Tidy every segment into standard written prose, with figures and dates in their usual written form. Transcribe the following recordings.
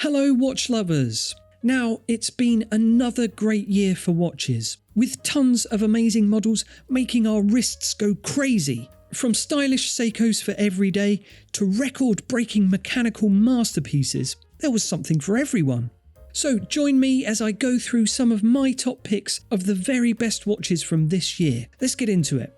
Hello watch lovers! Now, it's been another great year for watches, with tons of amazing models making our wrists go crazy. From stylish Seikos for every day to record-breaking mechanical masterpieces, there was something for everyone. So join me as I go through some of my top picks of the very best watches from this year. Let's get into it.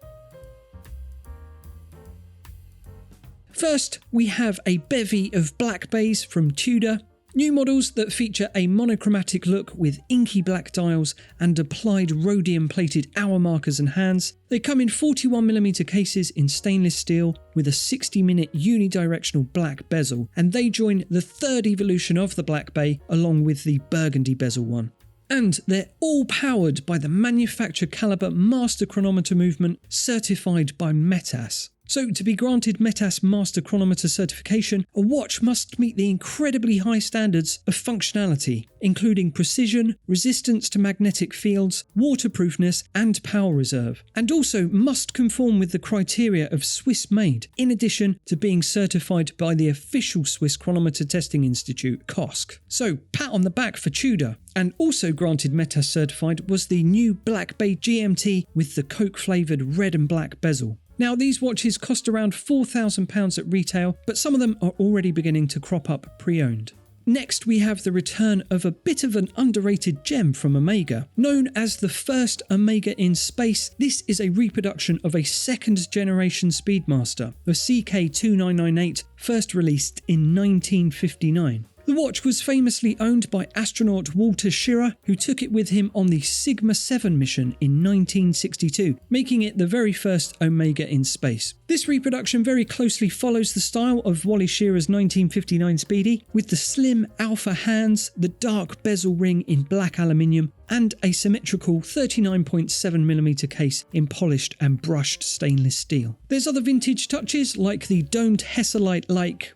First, we have a bevy of black bays from Tudor. New models that feature a monochromatic look with inky black dials and applied rhodium-plated hour markers and hands. They come in 41mm cases in stainless steel with a 60-minute unidirectional black bezel, and they join the third evolution of the Black Bay along with the burgundy bezel one. And they're all powered by the manufacture caliber master chronometer movement certified by Metas. So to be granted Metas Master Chronometer certification, a watch must meet the incredibly high standards of functionality, including precision, resistance to magnetic fields, waterproofness and power reserve, and also must conform with the criteria of Swiss made, in addition to being certified by the official Swiss Chronometer Testing Institute, COSC. So pat on the back for Tudor. And also granted Metas certified was the new Black Bay GMT with the Coke flavoured red and black bezel. Now, these watches cost around £4,000 at retail, but some of them are already beginning to crop up pre-owned. Next, we have the return of a bit of an underrated gem from Omega. Known as the first Omega in space, this is a reproduction of a second-generation Speedmaster, the CK2998, first released in 1959. The watch was famously owned by astronaut Walter Schirra, who took it with him on the Sigma 7 mission in 1962, making it the very first Omega in space. This reproduction very closely follows the style of Wally Schirra's 1959 Speedy, with the slim alpha hands, the dark bezel ring in black aluminium, and a symmetrical 39.7mm case in polished and brushed stainless steel. There's other vintage touches like the domed Hesselite-like,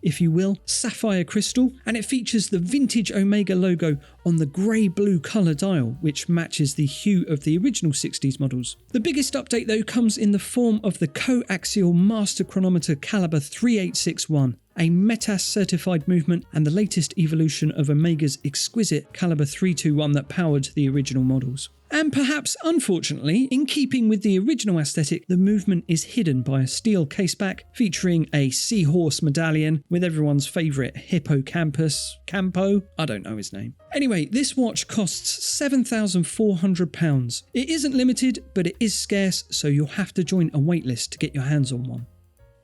if you will, sapphire crystal, and it features the vintage Omega logo on the grey-blue colour dial, which matches the hue of the original 60s models. The biggest update though comes in the form of the coaxial master chronometer caliber 3861, a Metas certified movement and the latest evolution of Omega's exquisite caliber 321 that powered the original models. And perhaps unfortunately, in keeping with the original aesthetic, the movement is hidden by a steel caseback featuring a seahorse medallion with everyone's favourite hippocampus, Campo? I don't know his name. Anyway, this watch costs £7,400. It isn't limited, but it is scarce, so you'll have to join a waitlist to get your hands on one.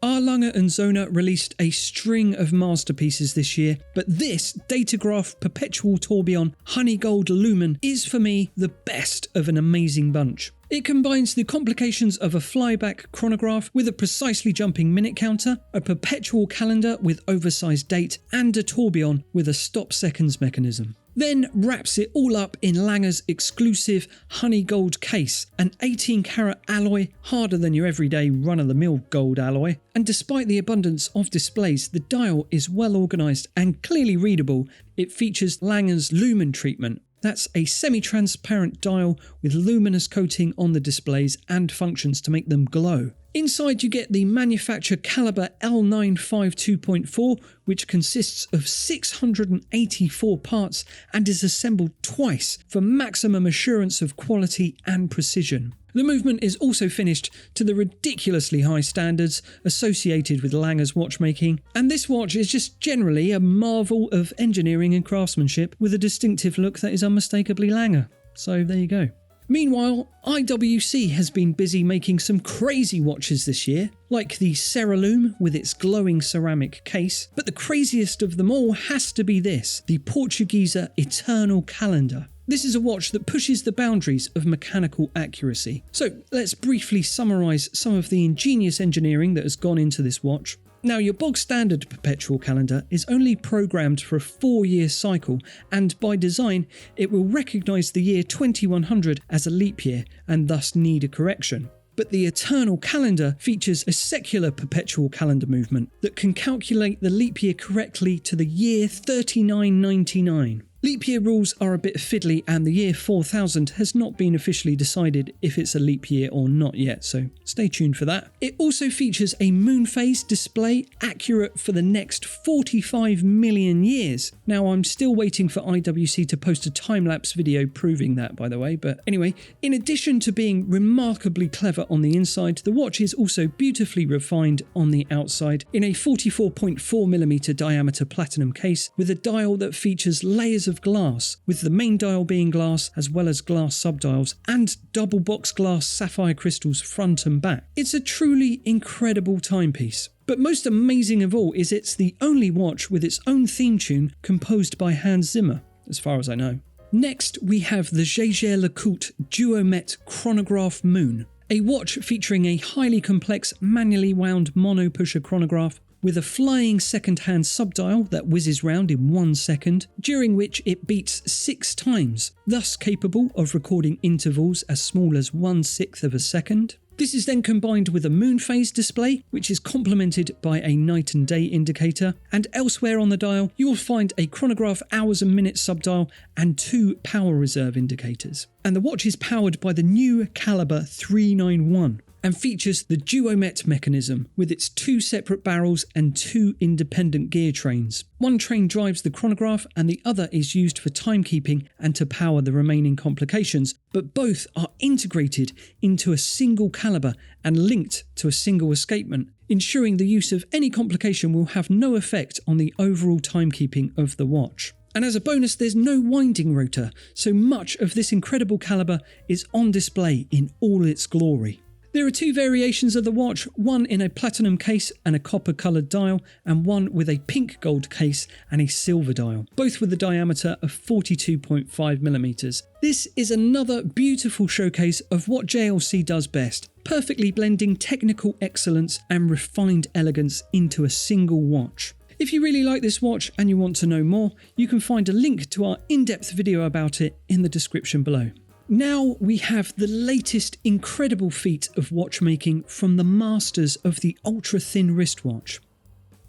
Our Lange Söhne released a string of masterpieces this year, but this Datograph Perpetual Tourbillon Honeygold Lumen is for me the best of an amazing bunch. It combines the complications of a flyback chronograph with a precisely jumping minute counter, a perpetual calendar with oversized date, and a tourbillon with a stop seconds mechanism. Then wraps it all up in Lange's exclusive Honeygold case, an 18-carat alloy, harder than your everyday run-of-the-mill gold alloy. And despite the abundance of displays, the dial is well organised and clearly readable. It features Lange's Lumen treatment. That's a semi-transparent dial with luminous coating on the displays and functions to make them glow. Inside you get the manufacture caliber L952.4, which consists of 684 parts and is assembled twice for maximum assurance of quality and precision. The movement is also finished to the ridiculously high standards associated with Lange's watchmaking, and this watch is just generally a marvel of engineering and craftsmanship with a distinctive look that is unmistakably Lange. So there you go. Meanwhile, IWC has been busy making some crazy watches this year, like the Lumen with its glowing ceramic case, but the craziest of them all has to be this, the Portugieser Eternal Calendar. This is a watch that pushes the boundaries of mechanical accuracy. So let's briefly summarise some of the ingenious engineering that has gone into this watch. Now, your bog standard perpetual calendar is only programmed for a 4-year cycle, and by design it will recognise the year 2100 as a leap year and thus need a correction. But the Eternal Calendar features a secular perpetual calendar movement that can calculate the leap year correctly to the year 3999. Leap year rules are a bit fiddly, and the year 4000 has not been officially decided if it's a leap year or not yet, so stay tuned for that. It also features a moon phase display accurate for the next 45 million years. Now, I'm still waiting for IWC to post a time-lapse video proving that, by the way, but anyway, in addition to being remarkably clever on the inside, the watch is also beautifully refined on the outside in a 44.4mm diameter platinum case with a dial that features layers of glass, with the main dial being glass as well as glass subdials and double box glass sapphire crystals front and back. It's a truly incredible timepiece. But most amazing of all is it's the only watch with its own theme tune composed by Hans Zimmer, as far as I know. Next, we have the Jaeger-LeCoultre Duometre Chronograph Moon, a watch featuring a highly complex manually wound mono-pusher chronograph with a flying second-hand subdial that whizzes round in 1 second, during which it beats 6 times, thus capable of recording intervals as small as 1/6 of a second. This is then combined with a moon phase display, which is complemented by a night and day indicator, and elsewhere on the dial you will find a chronograph hours and minutes subdial and 2 power reserve indicators. And the watch is powered by the new caliber 391. And features the Duometre mechanism with its 2 separate barrels and 2 independent gear trains. One train drives the chronograph and the other is used for timekeeping and to power the remaining complications, but both are integrated into a single caliber and linked to a single escapement, ensuring the use of any complication will have no effect on the overall timekeeping of the watch. And as a bonus, there's no winding rotor, so much of this incredible caliber is on display in all its glory. There are 2 variations of the watch, one in a platinum case and a copper coloured dial, and one with a pink gold case and a silver dial, both with a diameter of 42.5mm. This is another beautiful showcase of what JLC does best, perfectly blending technical excellence and refined elegance into a single watch. If you really like this watch and you want to know more, you can find a link to our in-depth video about it in the description below. Now we have the latest incredible feat of watchmaking from the masters of the ultra-thin wristwatch.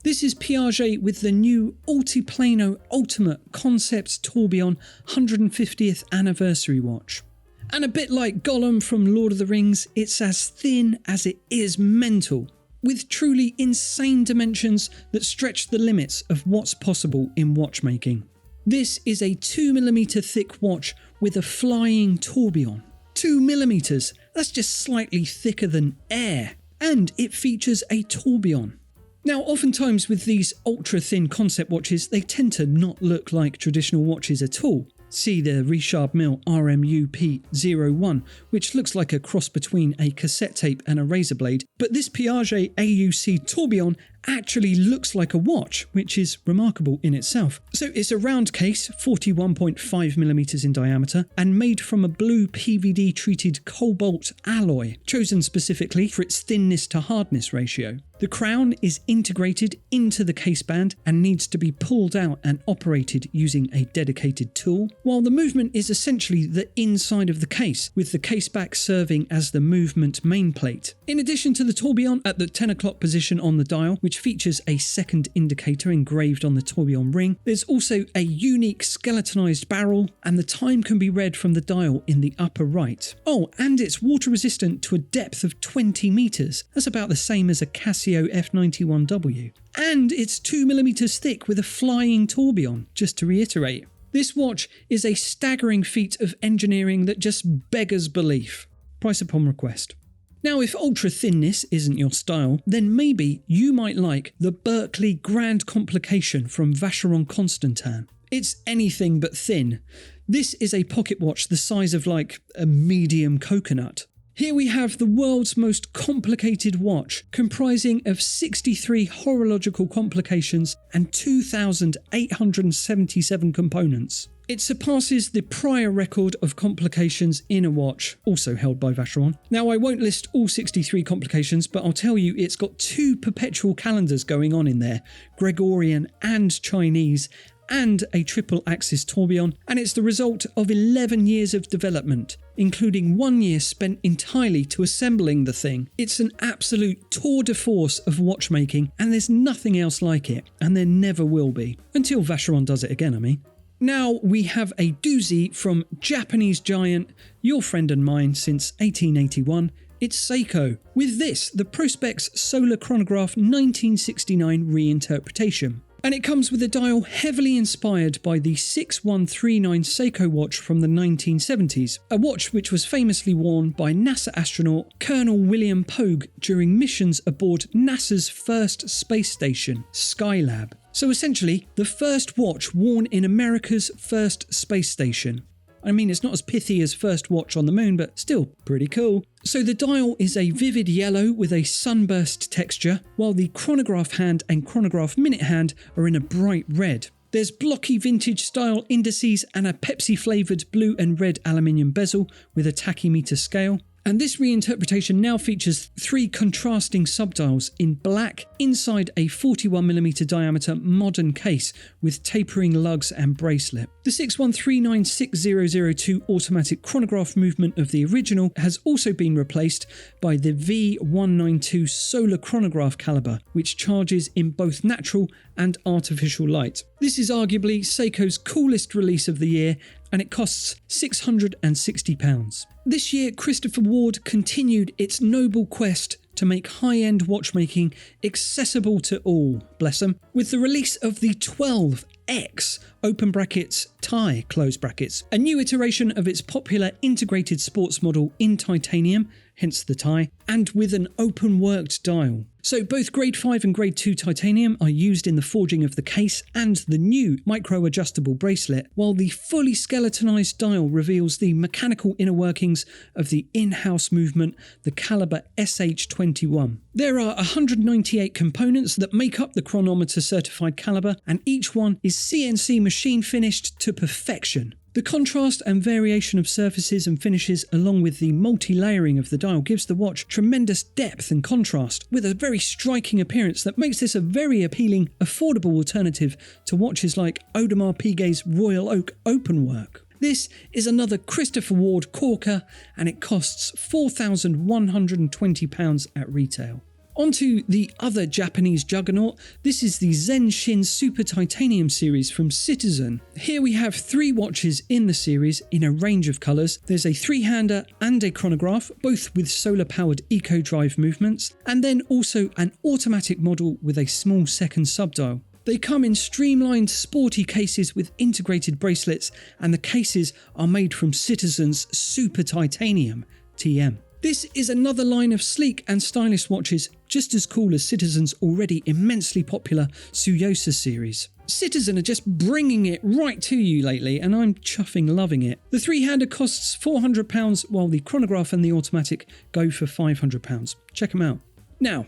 This is Piaget with the new Altiplano Ultimate Concept Tourbillon 150th anniversary watch. And a bit like Gollum from Lord of the Rings, it's as thin as it is mental, with truly insane dimensions that stretch the limits of what's possible in watchmaking. This is a 2mm thick watch with a flying tourbillon. 2mm, that's just slightly thicker than air. And it features a tourbillon. Now, oftentimes with these ultra-thin concept watches, they tend to not look like traditional watches at all. See the Richard Mille RMU P01, which looks like a cross between a cassette tape and a razor blade, but this Piaget AUC tourbillon actually looks like a watch, which is remarkable in itself. So it's a round case, 41.5mm in diameter, and made from a blue PVD treated cobalt alloy, chosen specifically for its thinness to hardness ratio. The crown is integrated into the caseband and needs to be pulled out and operated using a dedicated tool, while the movement is essentially the inside of the case, with the case back serving as the movement main plate. In addition to the tourbillon at the 10 o'clock position on the dial, which features a second indicator engraved on the tourbillon ring, there's also a unique skeletonized barrel, and the time can be read from the dial in the upper right. Oh, and it's water resistant to a depth of 20 meters. That's about the same as a Casio F91W. And it's 2mm thick with a flying tourbillon, just to reiterate. This watch is a staggering feat of engineering that just beggars belief. Price upon request. Now, if ultra-thinness isn't your style, then maybe you might like the Berkley Grand Complication from Vacheron Constantin. It's anything but thin. This is a pocket watch the size of like a medium coconut. Here we have the world's most complicated watch, comprising of 63 horological complications and 2,877 components. It surpasses the prior record of complications in a watch, also held by Vacheron. Now, I won't list all 63 complications, but I'll tell you it's got 2 perpetual calendars going on in there, Gregorian and Chinese, and a triple axis tourbillon, and it's the result of 11 years of development, including 1 year spent entirely to assembling the thing. It's an absolute tour de force of watchmaking, and there's nothing else like it, and there never will be. Until Vacheron does it again, I mean. Now we have a doozy from Japanese giant, your friend and mine since 1881, it's Seiko. With this, the Prospex Solar Chronograph 1969 reinterpretation. And it comes with a dial heavily inspired by the 6139 Seiko watch from the 1970s, a watch which was famously worn by NASA astronaut Colonel William Pogue during missions aboard NASA's first space station, Skylab. So essentially, the first watch worn in America's first space station. I mean, it's not as pithy as first watch on the moon, but still pretty cool. So the dial is a vivid yellow with a sunburst texture, while the chronograph hand and chronograph minute hand are in a bright red. There's blocky vintage style indices and a Pepsi flavoured blue and red aluminium bezel with a tachymeter scale. And this reinterpretation now features 3 contrasting subdials in black inside a 41mm diameter modern case with tapering lugs and bracelet. The 61396002 automatic chronograph movement of the original has also been replaced by the V192 solar chronograph caliber, which charges in both natural and artificial light. This is arguably Seiko's coolest release of the year, and it costs £660. This year, Christopher Ward continued its noble quest to make high-end watchmaking accessible to all, bless him, with the release of the 12X open brackets tie close brackets, a new iteration of its popular integrated sports model in titanium, hence the tie, and with an open worked dial. So both grade 5 and grade 2 titanium are used in the forging of the case and the new micro adjustable bracelet, while the fully skeletonized dial reveals the mechanical inner workings of the in-house movement, the caliber SH21. There are 198 components that make up the chronometer certified caliber, and each one is CNC machine finished to perfection. The contrast and variation of surfaces and finishes, along with the multi-layering of the dial, gives the watch tremendous depth and contrast, with a very striking appearance that makes this a very appealing, affordable alternative to watches like Audemars Piguet's Royal Oak Openwork. This is another Christopher Ward corker, and it costs £4,120 at retail. Onto the other Japanese juggernaut, this is the Zenshin Super Titanium series from Citizen. Here we have 3 watches in the series in a range of colours. There's a 3-hander and a chronograph, both with solar-powered eco-drive movements, and then also an automatic model with a small second subdial. They come in streamlined, sporty cases with integrated bracelets, and the cases are made from Citizen's Super Titanium, TM. This is another line of sleek and stylish watches, just as cool as Citizen's already immensely popular Tsuyosa series. Citizen are just bringing it right to you lately, and I'm chuffing loving it. The 3-hander costs £400, while the chronograph and the automatic go for £500. Check them out. Now,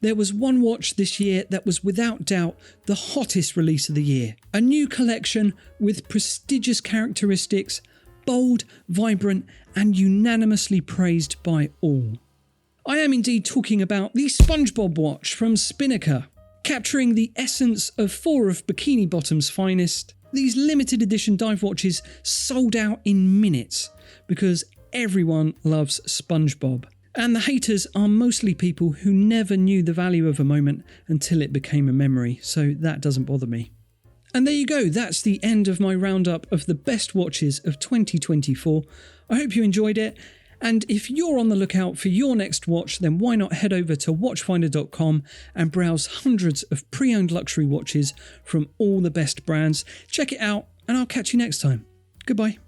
there was one watch this year that was without doubt the hottest release of the year. A new collection with prestigious characteristics, bold, vibrant, and unanimously praised by all. I am indeed talking about the SpongeBob watch from Spinnaker. Capturing the essence of 4 of Bikini Bottom's finest, these limited edition dive watches sold out in minutes because everyone loves SpongeBob. And the haters are mostly people who never knew the value of a moment until it became a memory, so that doesn't bother me. And there you go, that's the end of my roundup of the best watches of 2024. I hope you enjoyed it, and if you're on the lookout for your next watch, then why not head over to watchfinder.com and browse hundreds of pre-owned luxury watches from all the best brands. Check it out, and I'll catch you next time. Goodbye.